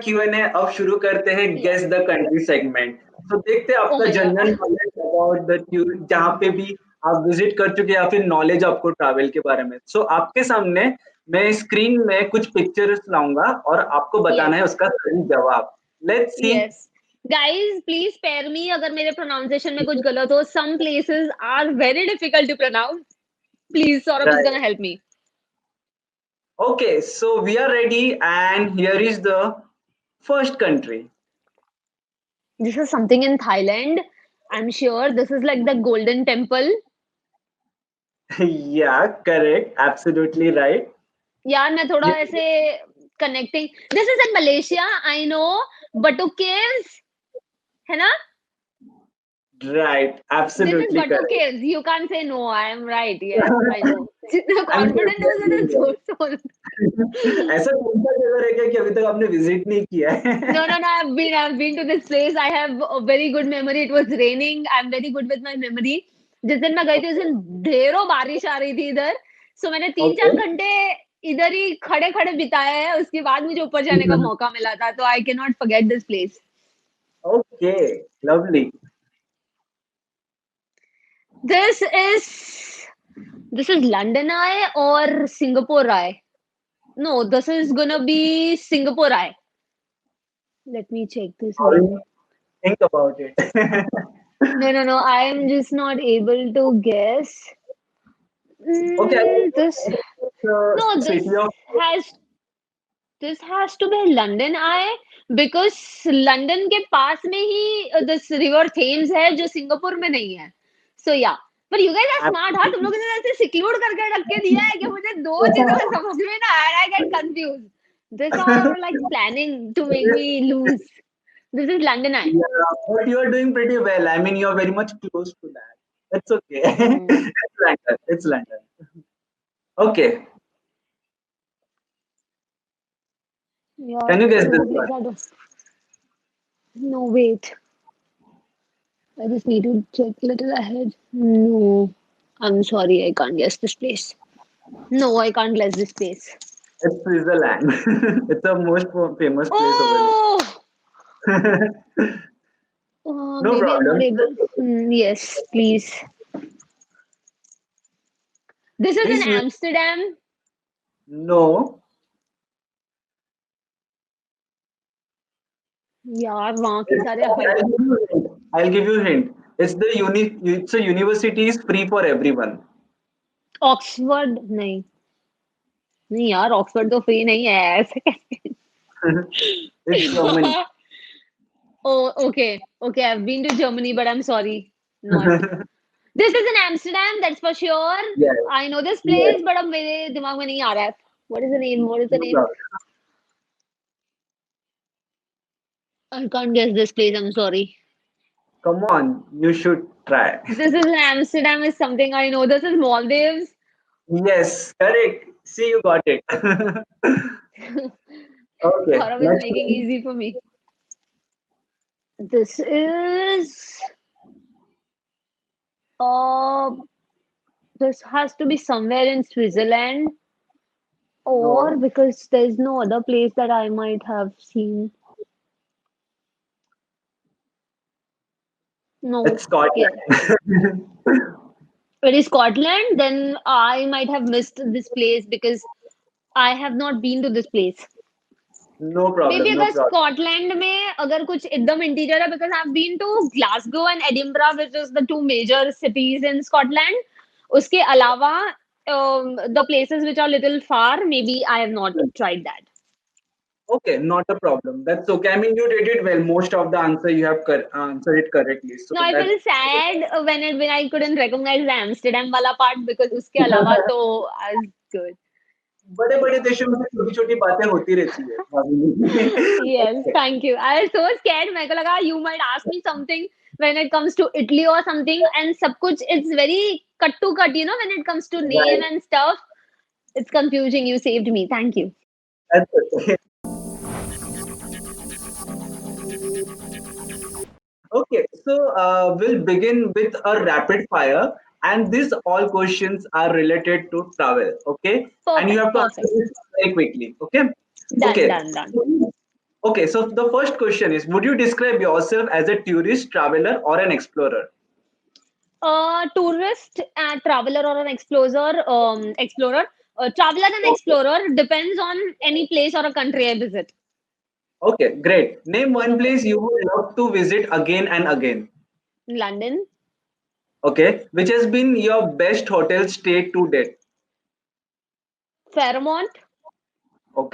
Q&A अब शुरू करते हैं Yeah. Guess the country segment. तो देखते हैं Oh आपका my God. General knowledge about the जहाँ पे भी आप विजिट कर चुके हैं या फिर नॉलेज आपको ट्रैवल के बारे में। सो आपके सामने मैं स्क्रीन में कुछ पिक्चर्स लाऊंगा और आपको बताना Yes. है उसका सही जवाब। Let's see. Yes. Guys, please spare me अगर मेरे pronunciation में कुछ गलत हो. Some places are very difficult to pronounce. Please, Saurabh is gonna help me. Okay, so we are ready, and here is the first country. This is something in Thailand. I'm sure this is like the Golden Temple. Yeah, correct. Absolutely right. यार मैं थोड़ा Yeah, ऐसे connecting. This is in Malaysia. I know. Batu Caves, है ना? right. This is Absolutely Batu correct. Caves. You can't say no. I am right. Yes, I know. जितना I'm confident है उतना definitely जोर right. जोर. ऐसा कौन सा जगह रह गया कि अभी तक आपने विजिट नहीं किया No, है? no, no. I've been to this place. I have a very good memory. It was raining. I'm very good with my memory. जिस दिन मैं गई थी उस दिन ढेरों बारिश आ रही थी इधर. सो मैंने 3-4 Okay. घंटे इधर ही खड़े खड़े बिताए हैं. उसके बाद मुझे ऊपर जाने का मौका मिला था. तो I cannot forget this place. Okay. Lovely. This is this is London Eye or Singapore Eye? No, this is gonna be Singapore Eye. Let me check this I'll again. think about it. No, no, no. I am just not able to guess. Okay. This no, City of has this has to be London Eye because London के पास में ही this river Thames है जो Singapore में नहीं है. So yeah. But you guys are smart, हाँ? तुम लोगों ने ऐसे seclude करके रख के दिया है कि मुझे दो चीजों में समझ में ना आया. I get confused. This are like planning to make me lose. This is London Eye. Yeah, but you are doing pretty well. I mean, you are very much close to that. It's okay. Hmm. It's London. It's London. Okay. Yeah, Can you guess this no, please, one? I don't. No, wait. I just need to check a little ahead. No, I'm sorry, I can't guess this place. No, I can't guess this place. It's Switzerland. It's the most famous place over Oh, there. No maybe I'm not problem. able. Yes, please. This is in Please, Amsterdam. no. यार वहाँ के सारे I'll give you a hint. I'll give you a hint. It's the It's a university is free for everyone. Oxford नहीं. नहीं यार Oxford तो free नहीं है ऐसे कैसे. It's Germany. Oh, okay. Okay, I've been to Germany, but I'm sorry. Not. This is in Amsterdam, that's for sure. Yes. I know this Yes. place, but अब मेरे दिमाग में नहीं आ रहा है. What is the name? What is the No name? problem. I can't guess this place. I'm sorry. Come on, you should try. This is Amsterdam is something I know. This is Maldives. Yes, correct. See, you got it. Okay, Gaurav is next making one. easy for me. This is uh this has to be somewhere in Switzerland or No, because there's no other place that I might have seen. No. it's Scotland. Yeah. It is Scotland, then I might have missed this place because I have not been to this place. No Maybe problem, no अगर problem. Scotland में अगर कुछ एकदम interior है because I've been to Glasgow and Edinburgh which is the two major cities in Scotland. उसके अलावा the places which are little far maybe I have not tried that. Okay, not a problem. That's okay. I mean, you did it well. Most of the answer you have answered it correctly. So No, I that's feel sad when I couldn't recognize the Amsterdam वाला part because उसके अलावा तो I was good. बड़े बड़े देशों में छोटी छोटी बातें होती रहती है भाभी। Yes, thank you. I was so scared. मेरे को लगा you might ask me something when it comes to Italy or something, and सब कुछ it's very cut to cut, you know, when it comes to name Right. and stuff. It's confusing. You saved me. Thank you. That's okay. Okay, so we'll begin with a rapid fire, and these all questions are related to travel. Okay, and you Perfect, have to answer perfect. this very quickly. Okay, Done, okay, done, done. Okay, so the first question is, would you describe yourself as a tourist, traveler, or an explorer? Tourist and traveler or an explorer. Traveler and Okay. explorer depends on any place or a country I visit. Okay, great. Name one place you would love to visit again and again. London, Okay, which has been your best hotel stay to date? Fairmont. One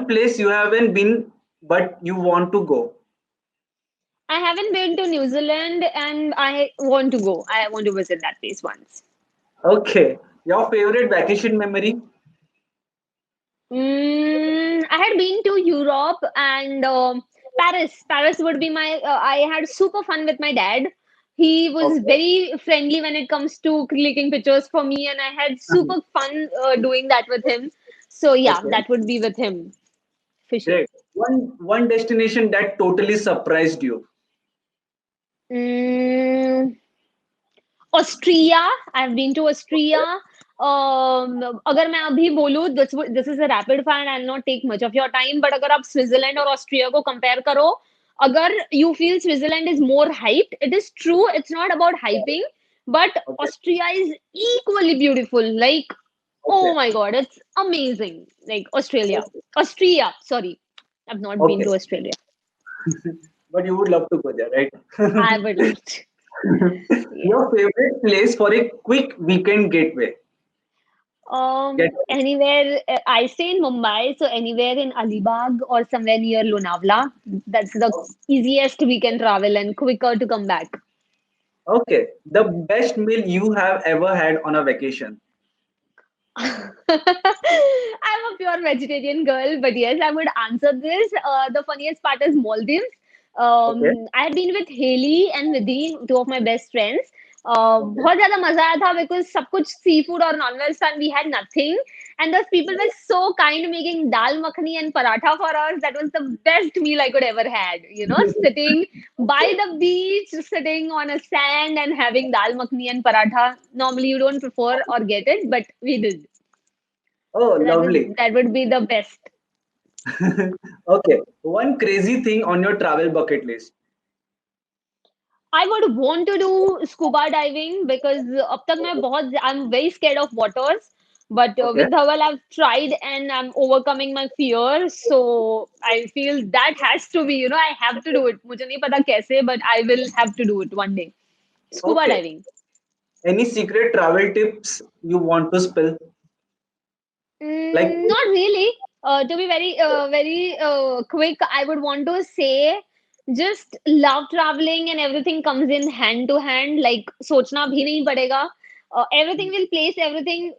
place you haven't been but you want to go. I haven't been to New Zealand and I want to go. I want to visit that place once. Okay, your favorite vacation memory? I had been to Europe and Paris. Paris would be my. I had super fun with my dad. He was Okay, very friendly when it comes to clicking pictures for me, and I had super fun doing that with him. So yeah, okay, that would be with him for sure. great. One destination that totally surprised you. Mm, Austria. I've been to Austria. अगर मैं अभी बोलूँ this is a rapid fire and I'll not take much of your time, but अगर आप Switzerland और Austria को compare करो, अगर you feel Switzerland is more hyped, it is true, it's not about hyping, but Okay, Austria is equally beautiful. Like, okay, oh my god, it's amazing. Like okay, Austria, sorry. I've not been okay. to Australia. But you would love to go there, right? I would love to. Yeah. Your favorite place for a quick weekend gateway? Getaway. Anywhere. I stay in Mumbai, so anywhere in Alibag or somewhere near Lonavala. That's the easiest we can travel and quicker to come back. Okay, the best meal you have ever had on a vacation. I'm a pure vegetarian girl, but yes, I would answer this. The funniest part is Maldives. Okay, I had been with Haley and Vidhi, two of my best friends. okay, बहुत ज्यादा मजा आया था because सब कुछ sea food और non veg था and we had nothing. And those people were so kind, making dal makhani and paratha for us. That was the best meal I could ever had. You know, sitting by the beach, sitting on a sand and having dal makhani and paratha. Normally, you don't prefer or get it, but we did. oh, So lovely. that would be the best. Okay, one crazy thing on your travel bucket list. I would want to do scuba diving because अब तक मैं बहुत I'm very scared of waters. But Okay, with Dhawal, I've tried and I'm overcoming my fear. So I feel that has to be, I have to do it. मुझे नहीं पता कैसे, but I will have to do it one day. Scuba okay. diving. Any secret travel tips you want to spill? Like, Not really. To be very quick, I would want to say just love traveling and everything comes in hand to hand. Like सोचना भी नहीं पड़ेगा. Everything will place everything.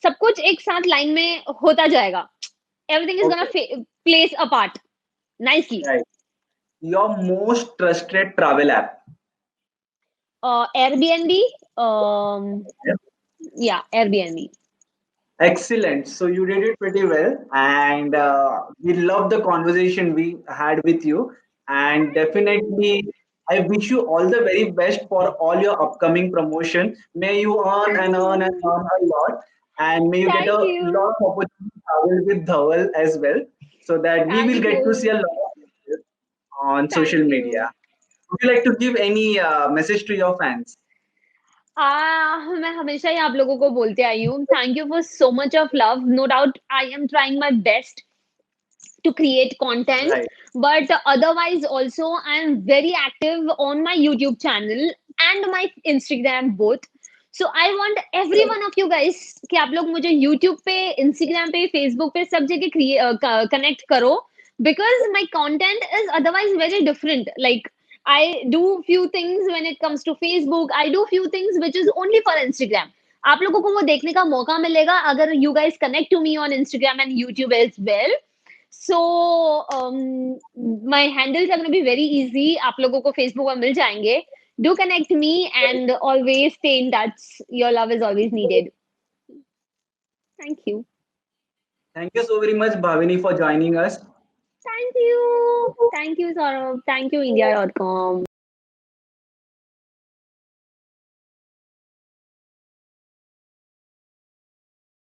सब कुछ एक साथ line में होता जाएगा. Everything is gonna okay, place apart nicely. right. Your most trusted travel app. Airbnb. Um, Yeah. yeah, Airbnb. Excellent. So you did it pretty well, and we love the conversation we had with you. And definitely, I wish you all the very best for all your upcoming promotion. May you earn and earn and earn a lot, and may you get Thank a you. lot of opportunity to travel with Dhawal as well, so that we will Thank get to see a you. lot of you on social Thank you. media. Would you like to give any message to your fans? मैं हमेशा ही आप लोगों को बोलते आई हूँ thank you for so much of love no doubt I am trying my best to create content, Right. but otherwise also I am very active on my YouTube channel and my Instagram both. So I want every one of you guys कि आप लोग मुझे YouTube पे, Instagram पे, Facebook पे सब जगह connect करो because my content is otherwise very different. Like I do few things when it comes to Facebook, I do few things which is only for Instagram. आप लोगों को वो देखने का मौका मिलेगा अगर you guys connect to me on Instagram and YouTube as well. So my handles are going to be very easy. आप लोगों को Facebook पर मिल जाएंगे. Do connect me and always stay in touch. Your love is always needed. Thank you. Thank you so very much, Bhavini, for joining us. Thank you. Thank you, Saurabh. Thank you, India.com.